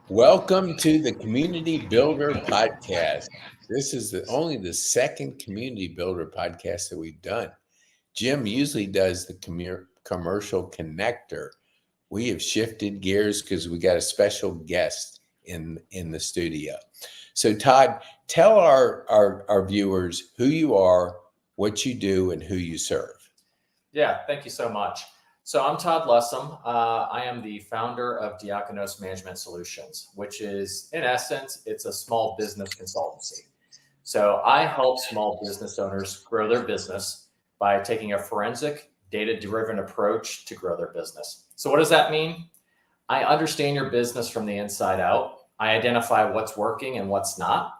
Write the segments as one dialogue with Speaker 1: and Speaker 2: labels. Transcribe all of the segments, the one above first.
Speaker 1: Welcome to the Community Builder Podcast. This is only the second Community Builder podcast that we've done. Jim usually does the commercial connector. We have shifted gears because we got a special guest in the studio. So Todd, tell our viewers who you are, what you do, and who you serve.
Speaker 2: Yeah, thank you so much. So I'm Todd Lessem. I am the founder of Diakonos Management Solutions, which is, in essence, it's a small business consultancy. So I help small business owners grow their business by taking a forensic, data-driven approach to grow their business. So what does that mean? I understand your business from the inside out. I identify what's working and what's not.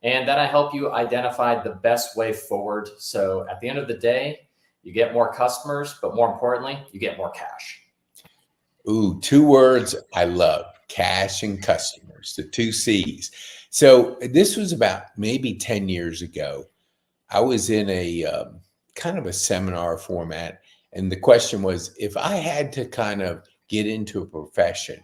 Speaker 2: And then I help you identify the best way forward. So at the end of the day, you get more customers, but more importantly, you get more cash.
Speaker 1: Ooh, two words I love: cash and customers, the two C's. So this was about maybe 10 years ago. I was in a kind of a seminar format. And the question was, if I had to kind of get into a profession,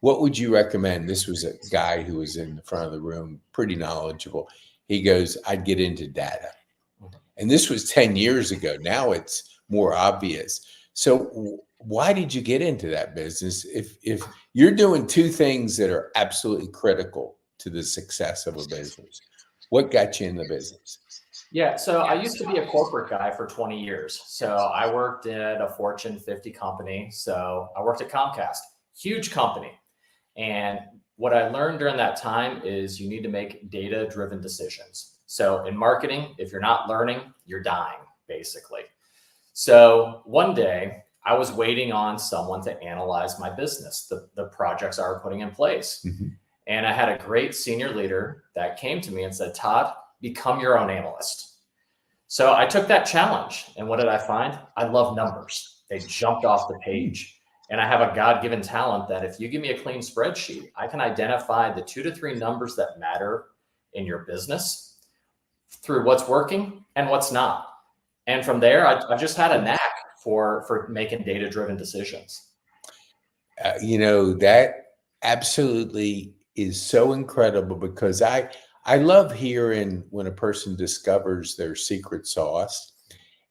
Speaker 1: what would you recommend? This was a guy who was in the front of the room, pretty knowledgeable. He goes, I'd get into data. And this was 10 years ago. Now it's more obvious. So why did you get into that business? If you're doing two things that are absolutely critical to the success of a business, what got you in the business?
Speaker 2: Yeah, so I used to be a corporate guy for 20 years. So I worked at a Fortune 50 company. So I worked at Comcast, huge company. And what I learned during that time is you need to make data-driven decisions. So in marketing, if you're not learning, you're dying, basically. So one day I was waiting on someone to analyze my business, the projects I were putting in place. Mm-hmm. And I had a great senior leader that came to me and said, Todd, become your own analyst. So I took that challenge. And what did I find? I love numbers. They jumped off the page. And I have a God-given talent that if you give me a clean spreadsheet, I can identify the 2 to 3 numbers that matter in your business through what's working and what's not. And from there, I just had a knack for making data-driven decisions.
Speaker 1: That absolutely is so incredible, because I love hearing when a person discovers their secret sauce.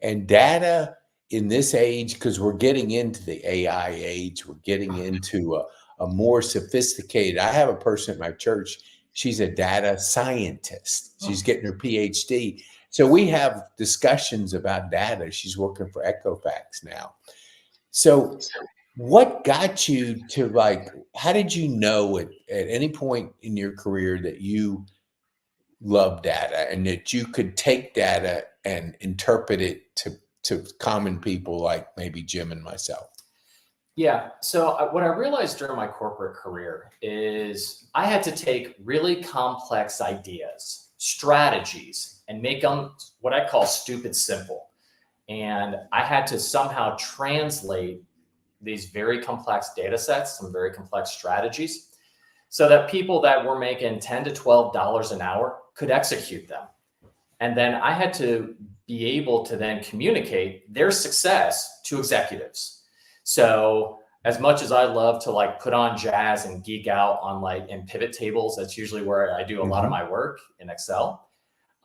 Speaker 1: And data in this age, because we're getting into the AI age, we're getting into a more sophisticated. I have a person at my church. She's a data scientist. She's getting her PhD. So we have discussions about data. She's working for Equifax now. So what got you to, how did you know at any point in your career that you love data and that you could take data and interpret it to common people like maybe Jim and myself?
Speaker 2: Yeah. So what I realized during my corporate career is I had to take really complex ideas, strategies, and make them what I call stupid simple. And I had to somehow translate these very complex data sets, some very complex strategies, so that people that were making $10 to $12 an hour could execute them. And then I had to be able to then communicate their success to executives. So as much as I love to put on jazz and geek out on in pivot tables, that's usually where I do a lot of my work in Excel.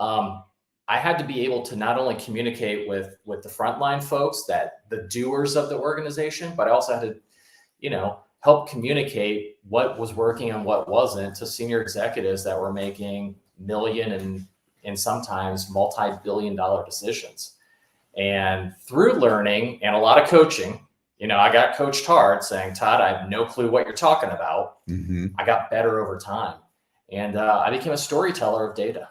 Speaker 2: I had to be able to not only communicate with the frontline folks, that the doers of the organization, but I also had to, help communicate what was working and what wasn't to senior executives that were making million and sometimes multi-billion-dollar decisions. And through learning and a lot of coaching, I got coached hard saying, Todd, I have no clue what you're talking about. Mm-hmm. I got better over time. And I became a storyteller of data.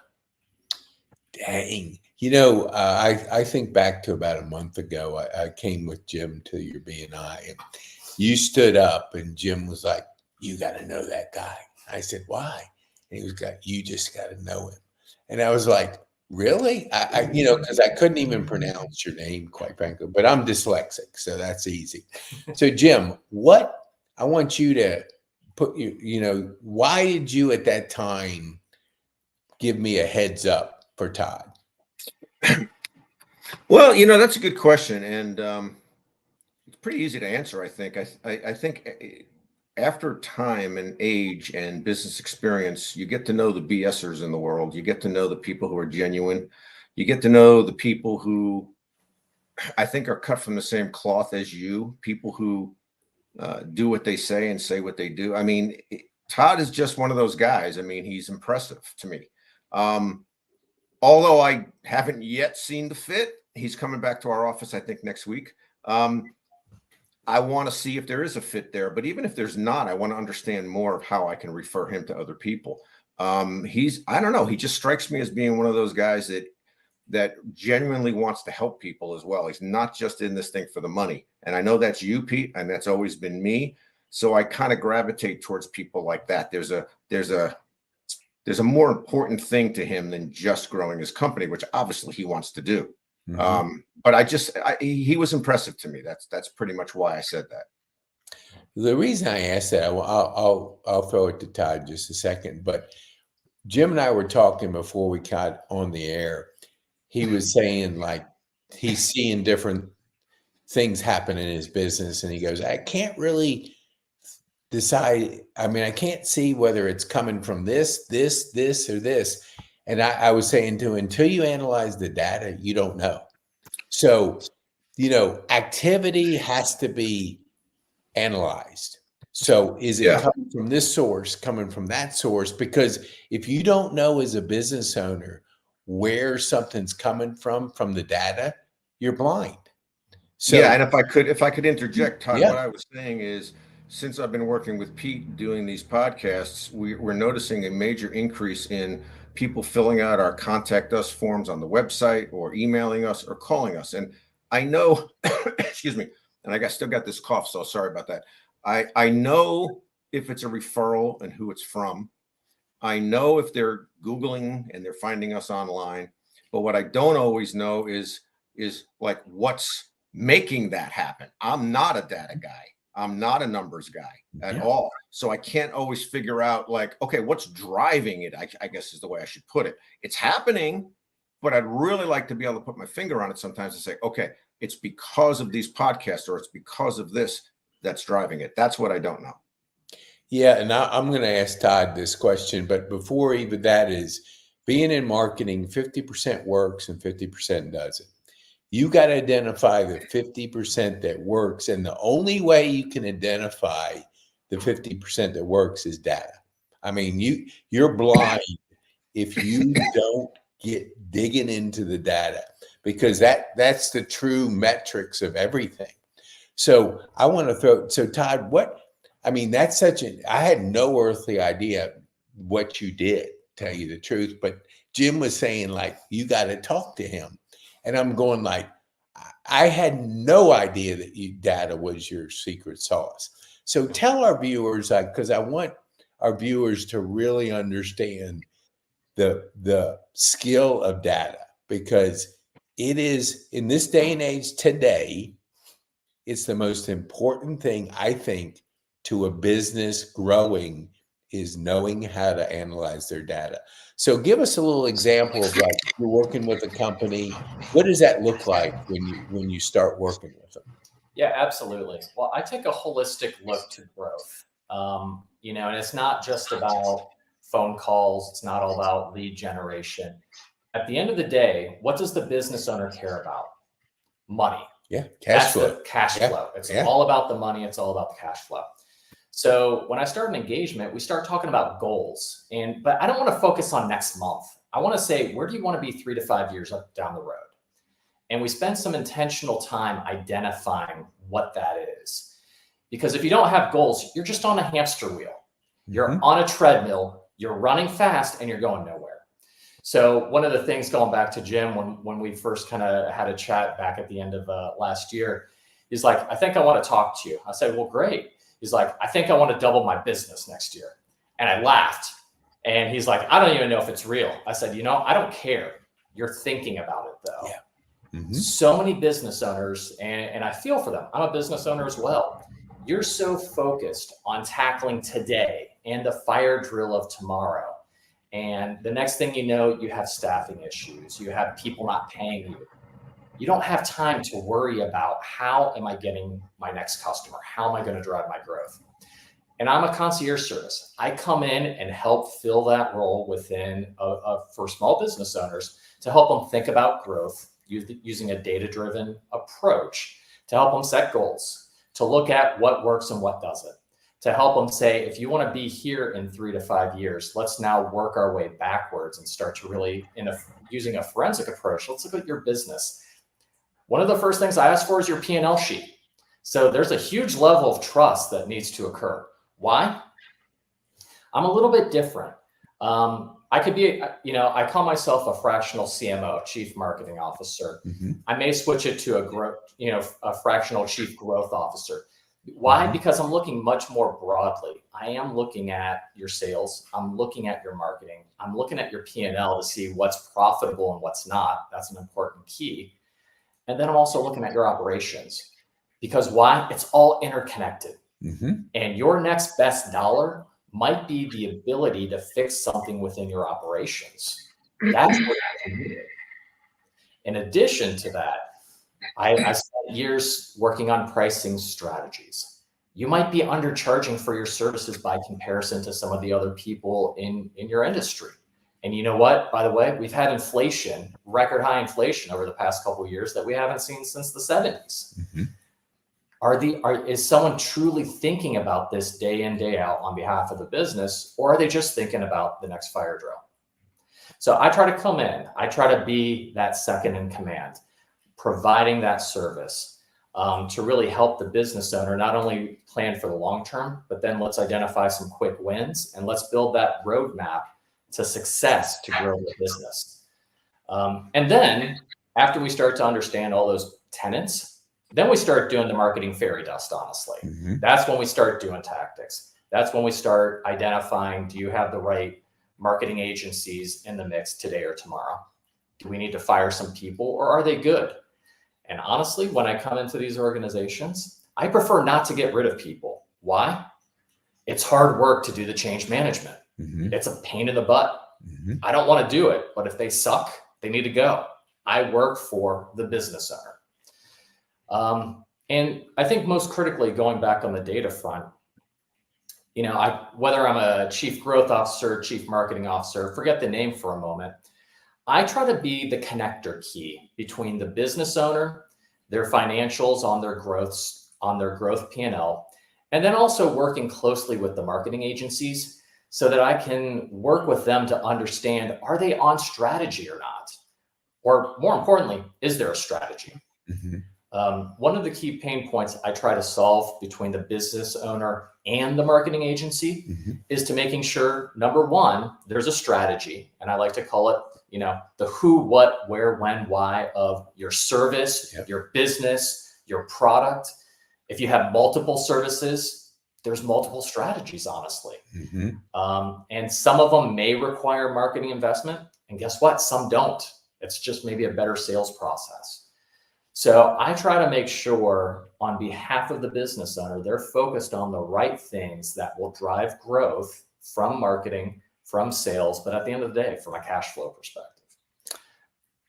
Speaker 1: Dang. I think back to about a month ago, I came with Jim to your BNI, and you stood up and Jim was like, you got to know that guy. I said, why? And he was like, you just got to know him. And I was like, really? Because I couldn't even pronounce your name, quite frankly, but I'm dyslexic, so that's easy. So Jim, what I want you to put, why did you at that time give me a heads up for Todd?
Speaker 3: Well, that's a good question. And it's pretty easy to answer, I think. I think after time and age and business experience, you get to know the BSers in the world. You get to know the people who are genuine. You get to know the people who I think are cut from the same cloth as you, people who do what they say and say what they do. I mean, Todd is just one of those guys. I mean, he's impressive to me. Although I haven't yet seen the fit, he's coming back to our office, I think, next week. I want to see if there is a fit there, but even if there's not, I want to understand more of how I can refer him to other people. I don't know, he just strikes me as being one of those guys that genuinely wants to help people as well. He's not just in this thing for the money. And I know that's you, Pete, and that's always been me. So I kind of gravitate towards people like that. There's a more important thing to him than just growing his company, which obviously he wants to do. Mm-hmm. But he was impressive to me. That's pretty much why I said that.
Speaker 1: The reason I asked that, I'll throw it to Todd in just a second, but Jim and I were talking before we got on the air. He was saying like he's seeing different things happen in his business, and he goes, I can't really decide. I mean, I can't see whether it's coming from this, or this. And I was saying to him, until you analyze the data, you don't know. So, activity has to be analyzed. So is it coming from this source, coming from that source? Because if you don't know as a business owner where something's coming from the data, you're blind. So,
Speaker 3: yeah, and if I could interject, Todd, what I was saying is, since I've been working with Pete doing these podcasts, we're noticing a major increase in people filling out our contact us forms on the website, or emailing us, or calling us. And I know, excuse me, and I still got this cough, so sorry about that. I know if it's a referral and who it's from. I know if they're Googling and they're finding us online. But what I don't always know is like what's making that happen. I'm not a data guy. I'm not a numbers guy at all. So I can't always figure out like, okay, what's driving it? I guess is the way I should put it. It's happening, but I'd really like to be able to put my finger on it sometimes and say, okay, it's because of these podcasts, or it's because of this that's driving it. That's what I don't know.
Speaker 1: Yeah. And I'm going to ask Todd this question, but before even that is, being in marketing, 50% works and 50% doesn't. You got to identify the 50% that works. And the only way you can identify the 50% that works is data. I mean, you're blind if you don't get digging into the data, because that's the true metrics of everything. So I want to so Todd, I had no earthly idea what you did, tell you the truth, but Jim was saying like, you got to talk to him. And I'm going like, I had no idea that data was your secret sauce. So tell our viewers, because I want our viewers to really understand the skill of data, because it is, in this day and age today, it's the most important thing, I think, to a business growing, is knowing how to analyze their data. So give us a little example of like, you're working with a company. What does that look like when you start working with them?
Speaker 2: Yeah, absolutely. Well, I take a holistic look to growth. And it's not just about phone calls. It's not all about lead generation. At the end of the day, what does the business owner care about? Money.
Speaker 1: Yeah,
Speaker 2: cash flow. It's all about the money. It's all about the cash flow. So when I start an engagement, we start talking about goals. But I don't want to focus on next month. I want to say, where do you want to be 3 to 5 years up down the road? And we spend some intentional time identifying what that is. Because if you don't have goals, you're just on a hamster wheel. You're on a treadmill, you're running fast, and you're going nowhere. So one of the things, going back to Jim, when we first kind of had a chat back at the end of last year, he's like, I think I want to talk to you. I said, well, great. He's like, I think I want to double my business next year. And I laughed. And he's like, I don't even know if it's real. I said, I don't care. You're thinking about it, though.
Speaker 1: Yeah. Mm-hmm.
Speaker 2: So many business owners, and I feel for them. I'm a business owner as well. You're so focused on tackling today and the fire drill of tomorrow. And the next thing you know, you have staffing issues. You have people not paying you. You don't have time to worry about, how am I getting my next customer? How am I going to drive my growth? And I'm a concierge service. I come in and help fill that role within for small business owners to help them think about growth using a data-driven approach, to help them set goals, to look at what works and what doesn't, to help them say, if you want to be here in 3 to 5 years, let's now work our way backwards and start to really, using a forensic approach, let's look at your business. One of the first things I ask for is your P&L sheet. So there's a huge level of trust that needs to occur. Why? I'm a little bit different. I could be, I call myself a fractional CMO, Chief Marketing Officer.
Speaker 1: Mm-hmm.
Speaker 2: I may switch it to a fractional Chief Growth Officer. Why?
Speaker 1: Mm-hmm.
Speaker 2: Because I'm looking much more broadly. I am looking at your sales. I'm looking at your marketing. I'm looking at your P&L to see what's profitable and what's not. That's an important key. And then I'm also looking at your operations, because why? It's all interconnected.
Speaker 1: Mm-hmm.
Speaker 2: And your next best dollar might be the ability to fix something within your operations. That's what I need. In addition to that, I spent years working on pricing strategies. You might be undercharging for your services by comparison to some of the other people in your industry. And you know what? By the way, we've had inflation, record high inflation over the past couple of years that we haven't seen since the 70s.
Speaker 1: Mm-hmm.
Speaker 2: Is someone truly thinking about this day in, day out on behalf of the business, or are they just thinking about the next fire drill? So I try to come in, I try to be that second in command, providing that service to really help the business owner not only plan for the long term, but then let's identify some quick wins and let's build that roadmap to success to grow the business. And then after we start to understand all those tenets, then we start doing the marketing fairy dust, honestly.
Speaker 1: Mm-hmm.
Speaker 2: That's when we start doing tactics. That's when we start identifying, do you have the right marketing agencies in the mix today or tomorrow? Do we need to fire some people, or are they good? And honestly, when I come into these organizations, I prefer not to get rid of people. Why? It's hard work to do the change management.
Speaker 1: Mm-hmm.
Speaker 2: It's a pain in the butt.
Speaker 1: Mm-hmm.
Speaker 2: I don't want to do it, but if they suck, they need to go. I work for the business owner. And I think most critically, going back on the data front, whether I'm a chief growth officer, chief marketing officer, forget the name for a moment, I try to be the connector key between the business owner, their financials on their growth P&L, and then also working closely with the marketing agencies so that I can work with them to understand, are they on strategy or not? Or more importantly, is there a strategy?
Speaker 1: Mm-hmm.
Speaker 2: One of the key pain points I try to solve between the business owner and the marketing agency
Speaker 1: Mm-hmm.
Speaker 2: is to making sure, number one, there's a strategy. And I like to call it, the who, what, where, when, why of your service,
Speaker 1: Yep.
Speaker 2: your business, your product. If you have multiple services, there's multiple strategies, honestly.
Speaker 1: Mm-hmm.
Speaker 2: And some of them may require marketing investment. And guess what? Some don't. It's just maybe a better sales process. So I try to make sure on behalf of the business owner, they're focused on the right things that will drive growth from marketing, from sales, but at the end of the day, from a cash flow perspective.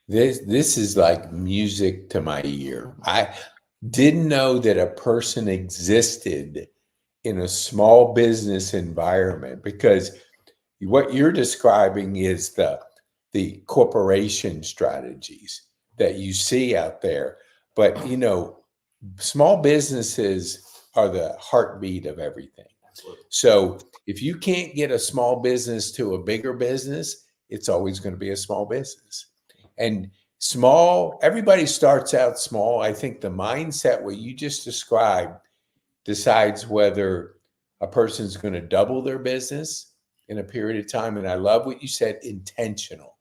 Speaker 1: This is like music to my ear. I didn't know that a person existed in a small business environment, because what you're describing is the corporation strategies that you see out there. But, small businesses are the heartbeat of everything.
Speaker 2: Absolutely.
Speaker 1: So if you can't get a small business to a bigger business, it's always going to be a small business. And everybody starts out small. I think the mindset, what you just described, decides whether a person's going to double their business in a period of time. And I love what you said, intentional.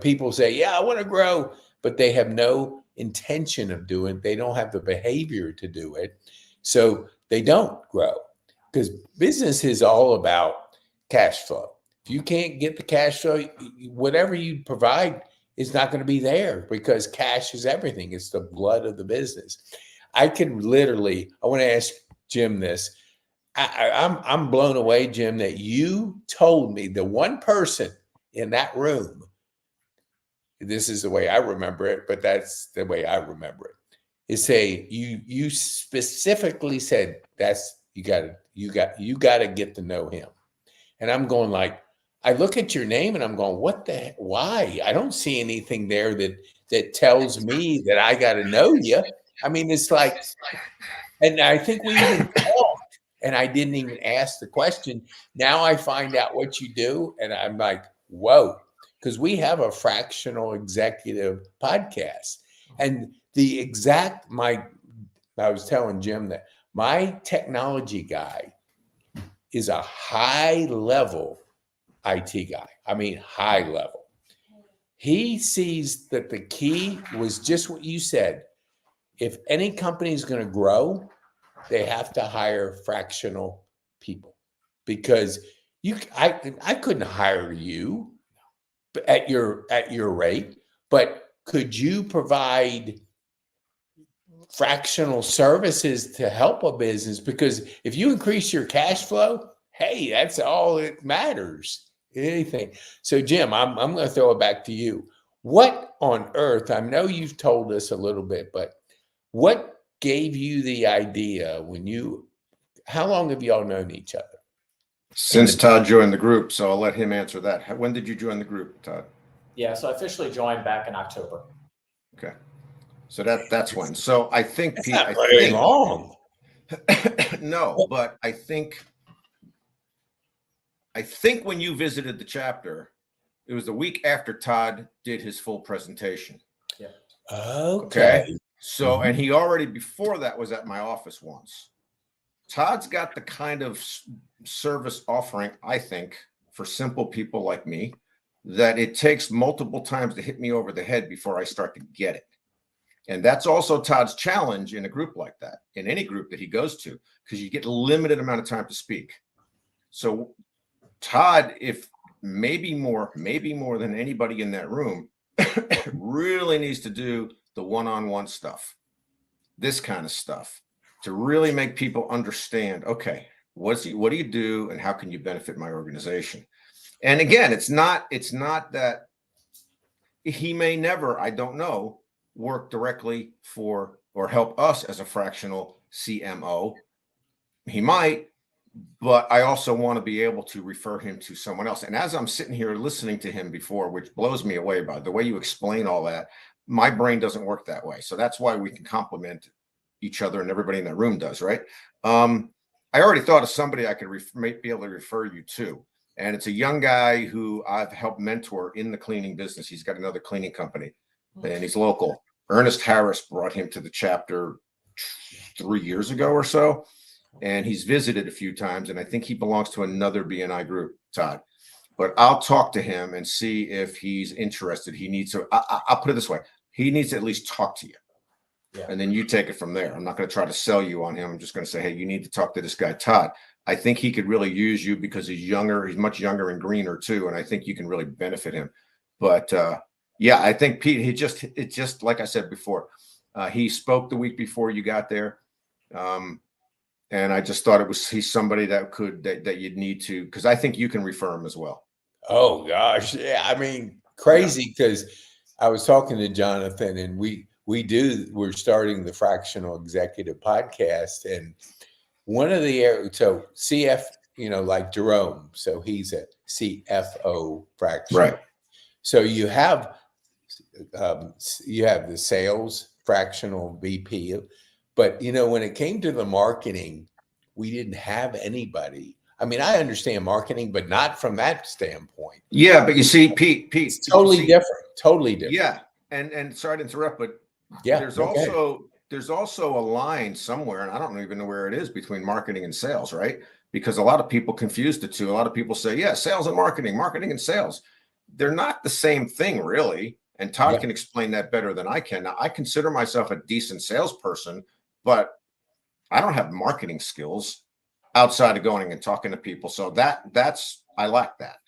Speaker 1: People say, yeah, I want to grow, but they have no intention of doing it. They don't have the behavior to do it. So they don't grow, because business is all about cash flow. If you can't get the cash flow, whatever you provide is not going to be there, because cash is everything. It's the blood of the business. I want to ask Jim this. I'm blown away, Jim, that you told me the one person in that room, this is the way I remember it, but that's the way I remember it, is say you specifically said you got to you got to get to know him. And I'm going like, I look at your name and I'm going, what the, why? I don't see anything there that tells me that I got to know you. I mean, it's like, and I think we even talked and I didn't even ask the question. Now I find out what you do and I'm like, whoa, because we have a fractional executive podcast. And I was telling Jim that my technology guy is a high level IT guy. I mean, high level. He sees that the key was just what you said. If any company is going to grow, they have to hire fractional people because I couldn't hire you at your rate, but could you provide fractional services to help a business? Because if you increase your cash flow, hey, that's all that matters. Anything. So Jim, I'm going to throw it back to you. What on earth, I know you've told us a little bit, but what gave you the idea how long have y'all known each other?
Speaker 3: Since Todd joined the group, so I'll let him answer that. When did you join the group, Todd?
Speaker 2: Yeah, so I officially joined back in October.
Speaker 3: Okay. So that's when. So I think
Speaker 1: That's
Speaker 3: Pete,
Speaker 1: not very long.
Speaker 3: No, but I think when you visited the chapter, it was the week after Todd did his full presentation.
Speaker 2: Yeah.
Speaker 1: Okay.
Speaker 3: So, and he already before that was at my office once. Todd's got the kind of service offering, I think, for simple people like me, that it takes multiple times to hit me over the head before I start to get it. And that's also Todd's challenge in a group like that, in any group that he goes to, because you get a limited amount of time to speak. So Todd, if maybe more than anybody in that room, really needs to do the one-on-one stuff, this kind of stuff, to really make people understand, okay, what do you do and how can you benefit my organization? And again, it's not that he may never, I don't know, work directly for or help us as a fractional CMO. He might, but I also want to be able to refer him to someone else. And as I'm sitting here listening to him before, which blows me away by the way you explain all that, my brain doesn't work that way. So that's why we can complement each other and everybody in that room does, right? I already thought of somebody I could be able to refer you to. And it's a young guy who I've helped mentor in the cleaning business. He's got another cleaning company and he's local. Ernest Harris brought him to the chapter 3 years ago or so. And he's visited a few times. And I think he belongs to another BNI group, Todd. But I'll talk to him and see if he's interested. He needs to, I'll put it this way. He needs to at least talk to you. Yeah. And then you take it from there. I'm not going to try to sell you on him. I'm just going to say, hey, you need to talk to this guy, Todd. I think he could really use you because he's younger. He's much younger and greener too. And I think you can really benefit him. But yeah, I think Pete, it's just like I said before, he spoke the week before you got there. And I just thought he's somebody that you'd need to, because I think you can refer him as well.
Speaker 1: Oh gosh. Yeah. I mean, crazy because I was talking to Jonathan and we're starting the Fractional Executive Podcast. And one of the areas, so CF, like Jerome, so he's a CFO fractional.
Speaker 3: Right.
Speaker 1: So you have the sales fractional VP, but when it came to the marketing, we didn't have anybody. I mean, I understand marketing, but not from that standpoint.
Speaker 3: Yeah, but you see, Pete,
Speaker 1: it's totally different. Totally different.
Speaker 3: Yeah, and sorry to interrupt, but there's also a line somewhere, and I don't even know where it is, between marketing and sales, right? Because a lot of people confuse the two. A lot of people say, yeah, sales and marketing and sales. They're not the same thing, really. And Todd can explain that better than I can. Now, I consider myself a decent salesperson, but I don't have marketing skills outside of going and talking to people. So I lack that.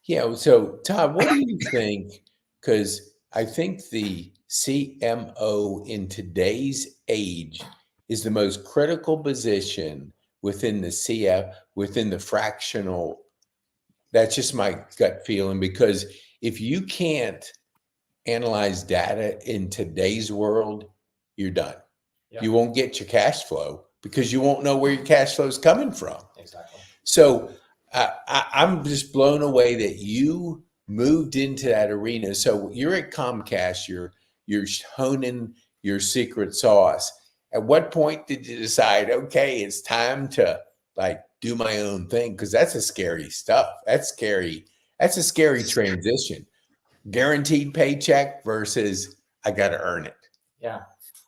Speaker 1: Yeah. So Todd, what do you think? Because I think the CMO in today's age is the most critical position within the fractional. That's just my gut feeling, because if you can't analyze data in today's world, you're done. Yeah. You won't get your cash flow because you won't know where your cash flow is coming from.
Speaker 2: Exactly.
Speaker 1: So I'm just blown away that you moved into that arena. So you're at Comcast, you're honing your secret sauce. At what point did you decide, okay, it's time to like do my own thing? Because that's a scary stuff. That's scary. That's a scary transition. Guaranteed paycheck versus I got to earn it.
Speaker 2: Yeah.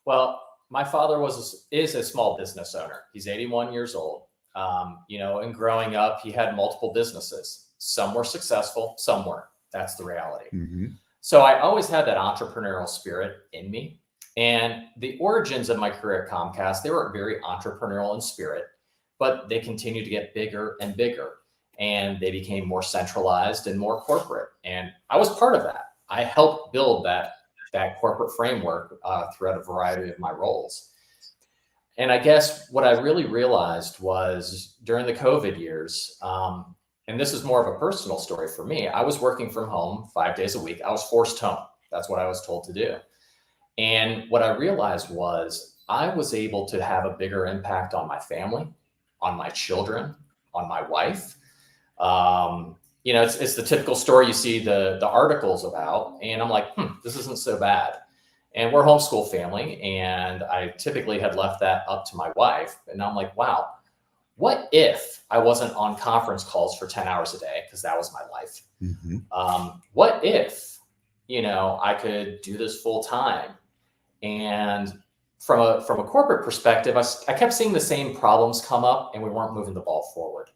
Speaker 2: Well, my father is a small business owner. He's 81 years old. And growing up, he had multiple businesses. Some were successful, some weren't. That's the reality.
Speaker 1: Mm-hmm.
Speaker 2: So I always had that entrepreneurial spirit in me. And the origins of my career at Comcast, they were very entrepreneurial in spirit, but they continued to get bigger and bigger. And they became more centralized and more corporate. And I was part of that. I helped build that corporate framework throughout a variety of my roles. And I guess what I really realized was during the COVID years, and this is more of a personal story for me, I was working from home 5 days a week. I was forced home. That's what I was told to do. And what I realized was I was able to have a bigger impact on my family, on my children, on my wife. It's the typical story you see the articles about, and I'm like, this isn't so bad. And we're a homeschool family, and I typically had left that up to my wife. And I'm like, wow, what if I wasn't on conference calls for 10 hours a day? Because that was my life.
Speaker 1: Mm-hmm.
Speaker 2: What if, I could do this full time? And from a corporate perspective, I kept seeing the same problems come up, and we weren't moving the ball forward.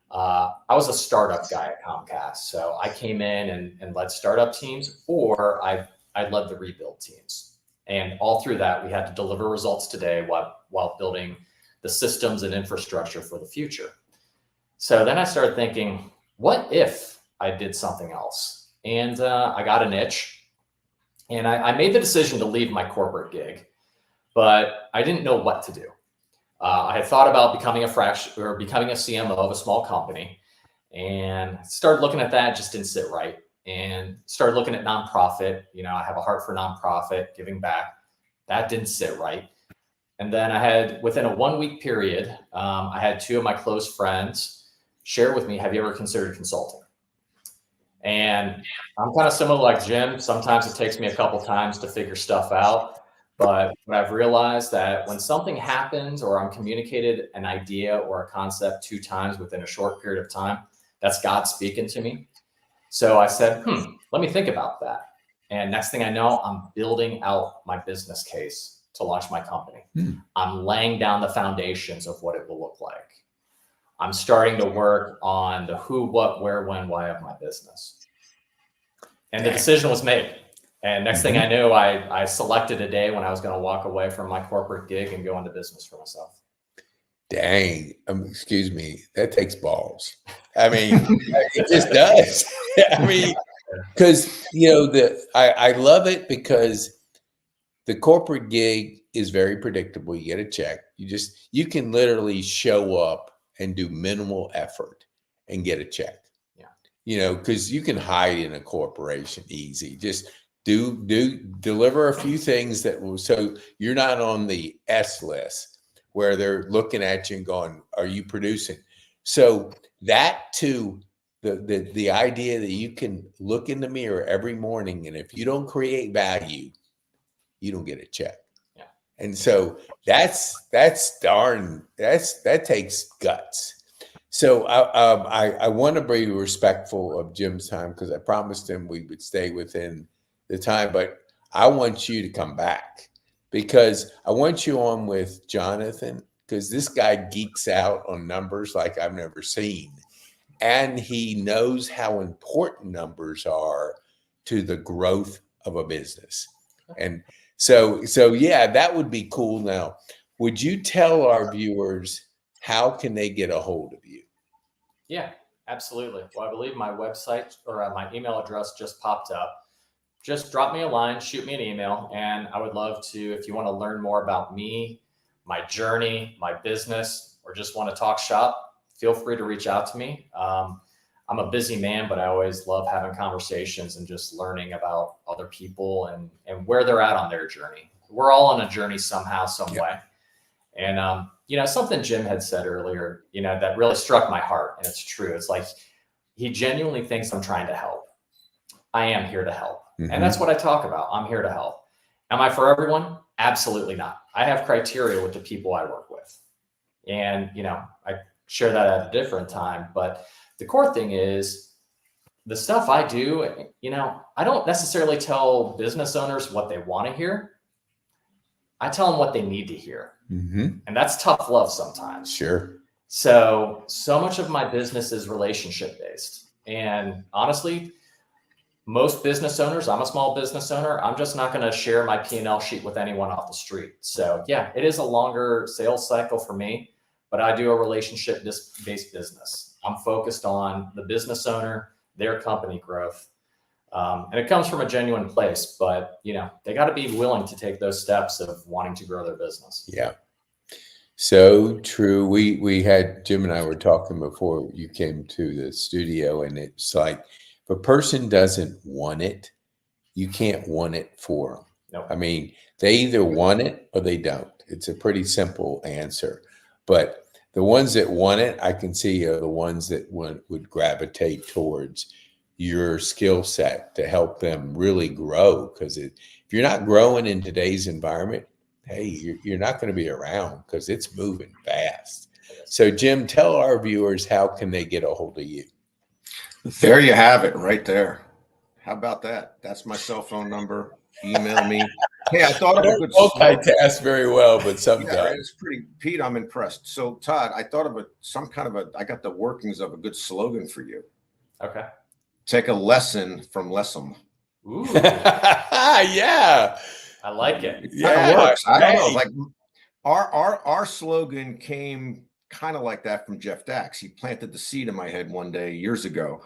Speaker 2: I was a startup guy at Comcast. So I came in and led startup teams, or I led the rebuild teams. And all through that, we had to deliver results today while building the systems and infrastructure for the future. So then I started thinking, what if I did something else? And I got an itch, and I made the decision to leave my corporate gig, but I didn't know what to do. I had thought about becoming a CMO of a small company, and started looking at that. Just didn't sit right. And started looking at nonprofit. I have a heart for nonprofit, giving back. That didn't sit right. And then within a 1 week period, I had two of my close friends share with me, have you ever considered consulting? And I'm kind of similar like Jim. Sometimes it takes me a couple times to figure stuff out. But I've realized that when something happens, or I'm communicated an idea or a concept 2 times within a short period of time, that's God speaking to me. So I said, let me think about that. And next thing I know, I'm building out my business case to launch my company. I'm laying down the foundations of what it will look like. I'm starting to work on the who, what, where, when, why of my business. And the decision was made. And next thing I knew, I selected a day when I was going to walk away from my corporate gig and go into business for myself.
Speaker 1: Dang, excuse me, that takes balls. I mean, it just does. I mean, because I love it because the corporate gig is very predictable. You get a check. You can literally show up and do minimal effort and get a check. Yeah. Because you can hide in a corporation easy. Just deliver a few things so you're not on the S list where they're looking at you and going, are you producing? So that too, the idea that you can look in the mirror every morning, and if you don't create value, you don't get a check.
Speaker 2: Yeah.
Speaker 1: And so that takes guts. So I want to be respectful of Jim's time, because I promised him we would stay within the time, but I want you to come back, because I want you on with Jonathan, because this guy geeks out on numbers like I've never seen. And he knows how important numbers are to the growth of a business. And so yeah, that would be cool. Now, would you tell our viewers how can they get a hold of you?
Speaker 2: Yeah, absolutely. Well, I believe my website or my email address just popped up. Just drop me a line, shoot me an email, and I would love to, if you want to learn more about me, my journey, my business, or just want to talk shop, feel free to reach out to me. I'm a busy man, but I always love having conversations and just learning about other people and where they're at on their journey. We're all on a journey somehow, some way. And something Jim had said earlier, that really struck my heart, and it's true. It's like he genuinely thinks I'm trying to help. I am here to help.
Speaker 1: Mm-hmm.
Speaker 2: And that's what I talk about. I'm here to help. Am I for everyone? Absolutely not. I have criteria with the people I work with. And, I share that at a different time. But the core thing is the stuff I do, I don't necessarily tell business owners what they want to hear. I tell them what they need to hear.
Speaker 1: Mm-hmm.
Speaker 2: And that's tough love sometimes.
Speaker 1: Sure.
Speaker 2: So much of my business is relationship based. And honestly, most business owners, I'm a small business owner, I'm just not going to share my P&L sheet with anyone off the street. So yeah, it is a longer sales cycle for me, but I do a relationship based business. I'm focused on the business owner, their company growth. And it comes from a genuine place, but they got to be willing to take those steps of wanting to grow their business.
Speaker 1: Yeah. So true. We had, Jim and I were talking before you came to the studio, and it's like, if a person doesn't want it, you can't want it for them.
Speaker 2: Nope.
Speaker 1: I mean, they either want it or they don't. It's a pretty simple answer. But the ones that want it, I can see are the ones that would gravitate towards your skill set to help them really grow. Because if you're not growing in today's environment, hey, you're not going to be around because it's moving fast. So, Jim, tell our viewers, how can they get a hold of you?
Speaker 3: There you have it right there. How about that? That's my cell phone number. Email me. Hey, I thought of a good
Speaker 1: multitask very well, but sometimes
Speaker 3: it's pretty. Pete, I'm impressed. So, Todd, I thought of I got the workings of a good slogan for you.
Speaker 2: Okay.
Speaker 3: Take a lesson from Lessem.
Speaker 2: Ooh.
Speaker 1: Yeah.
Speaker 2: I like it.
Speaker 3: Yeah, it works. I don't know. Like our slogan came kind of like that from Jeff Dax. He planted the seed in my head one day years ago,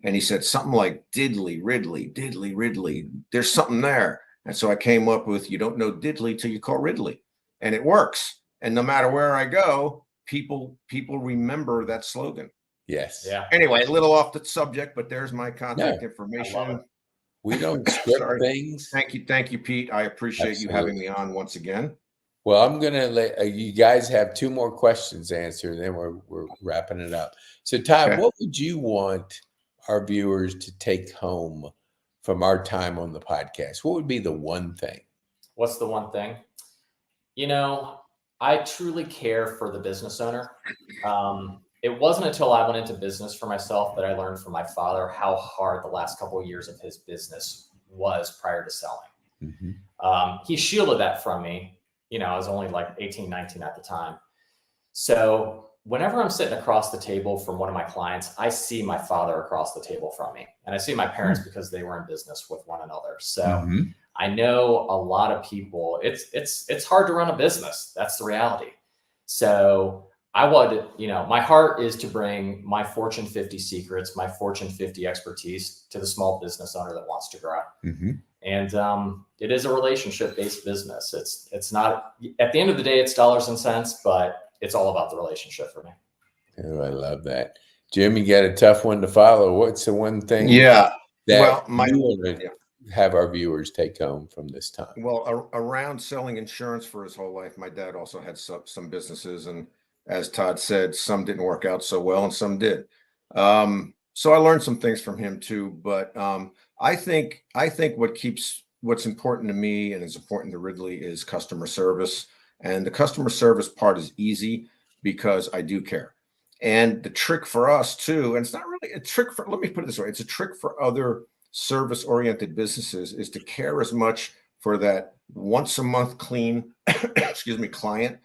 Speaker 3: and he said something like diddly Ridley. There's something there, and so I came up with, you don't know diddly till you call Ridley, and it works. And no matter where I go, people remember that slogan.
Speaker 1: Yes.
Speaker 2: Yeah.
Speaker 3: Anyway, a little off the subject, but there's my contact information.
Speaker 1: We don't script things.
Speaker 3: Thank you, Pete. I appreciate you having me on once again.
Speaker 1: Well, I'm going to let you guys have two more questions answered, and then we're wrapping it up. So, Todd, what would you want our viewers to take home from our time on the podcast? What would be the one thing?
Speaker 2: What's the one thing? I truly care for the business owner. It wasn't until I went into business for myself that I learned from my father how hard the last couple of years of his business was prior to selling.
Speaker 1: Mm-hmm.
Speaker 2: He shielded that from me. I was only like 18, 19 at the time. So whenever I'm sitting across the table from one of my clients, I see my father across the table from me, and I see my parents because they were in business with one another. So I know a lot of people, it's hard to run a business. That's the reality. So I would, my heart is to bring my Fortune 50 secrets, my Fortune 50 expertise to the small business owner that wants to grow.
Speaker 1: Mm-hmm.
Speaker 2: And it is a relationship-based business. It's not, at the end of the day, it's dollars and cents, but it's all about the relationship for me.
Speaker 1: Oh, I love that. Jim, you got a tough one to follow. What's the one thing that you want to have our viewers take home from this time?
Speaker 3: Well, around selling insurance for his whole life, my dad also had some businesses, and as Todd said, some didn't work out so well and some did. So I learned some things from him too, but I think what's important to me and is important to Ridley is customer service. And the customer service part is easy because I do care. And the trick for us too, and it's not really a trick for, let me put it this way, it's a trick for other service-oriented businesses, is to care as much for that once a month clean, client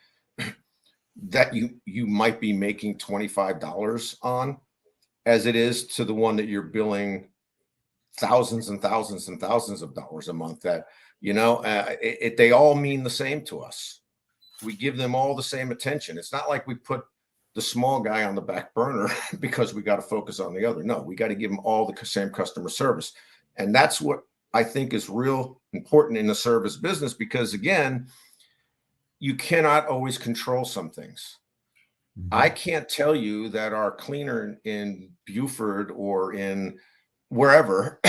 Speaker 3: that you might be making $25 on, as it is to the one that you're billing thousands and thousands and thousands of dollars a month. That they all mean the same to us. We give them all the same attention. It's not like we put the small guy on the back burner because we got to focus on the other. No, we got to give them all the same customer service. And that's what I think is real important in the service business, because again, you cannot always control some things. Mm-hmm. I can't tell you that our cleaner in Buford or in wherever,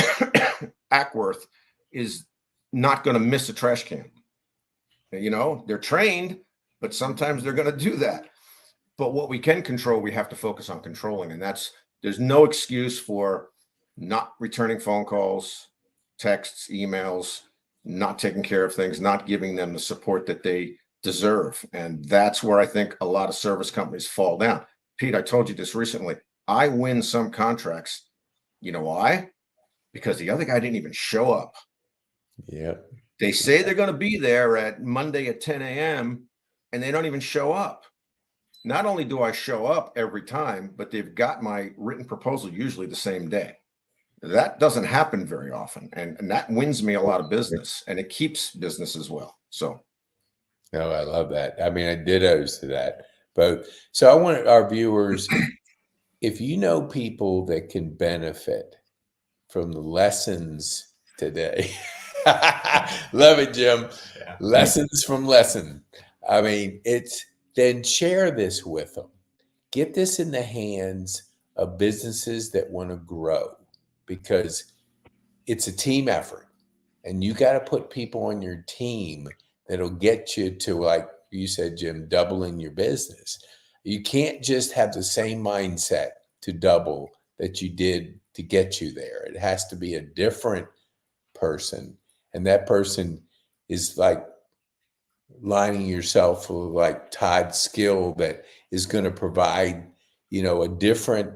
Speaker 3: Ackworth, is not going to miss a trash can. They're trained, but sometimes they're going to do that. But what we can control, we have to focus on controlling. And there's no excuse for not returning phone calls, texts, emails, not taking care of things, not giving them the support that they deserve. And that's where I think a lot of service companies fall down. Pete, I told you this recently. I win some contracts. You know why? Because the other guy didn't even show up.
Speaker 1: Yep.
Speaker 3: They say they're going to be there at Monday at 10 a.m. and they don't even show up. Not only do I show up every time, but they've got my written proposal usually the same day. That doesn't happen very often. And that wins me a lot of business, and it keeps business as well. So.
Speaker 1: Oh, I love that. I mean, I dittos to that. But so I want our viewers, if you know people that can benefit from the lessons today, love it, Jim.
Speaker 2: Yeah.
Speaker 1: Lessons from lesson. I mean, then share this with them. Get this in the hands of businesses that want to grow, because it's a team effort, and you got to put people on your team that'll get you to, like you said, Jim, doubling your business. You can't just have the same mindset to double that you did to get you there. It has to be a different person. And that person is like lining yourself with like Todd's skill that is going to provide, a different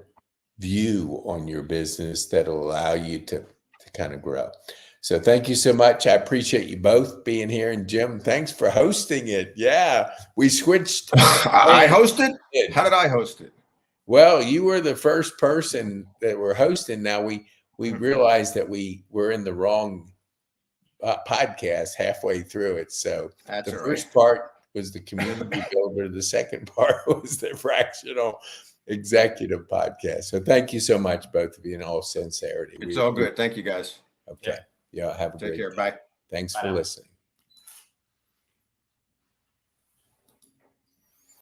Speaker 1: view on your business that'll allow you to kind of grow. So thank you so much. I appreciate you both being here. And Jim, thanks for hosting it. Yeah, we switched.
Speaker 3: I hosted? How did I host it?
Speaker 1: Well, you were the first person that were hosting. Now we realized that we were in the wrong podcast halfway through it. So
Speaker 3: That's
Speaker 1: the
Speaker 3: all
Speaker 1: first
Speaker 3: right.
Speaker 1: part was the community builder. The second part was the fractional executive podcast. So thank you so much, both of you, in all sincerity.
Speaker 3: It's all good. Thank you, guys.
Speaker 1: Okay. Yeah. Have a
Speaker 3: Take
Speaker 1: great
Speaker 3: care.
Speaker 1: day.
Speaker 3: Bye.
Speaker 1: Thanks
Speaker 2: Bye
Speaker 1: for
Speaker 2: now.
Speaker 1: listening.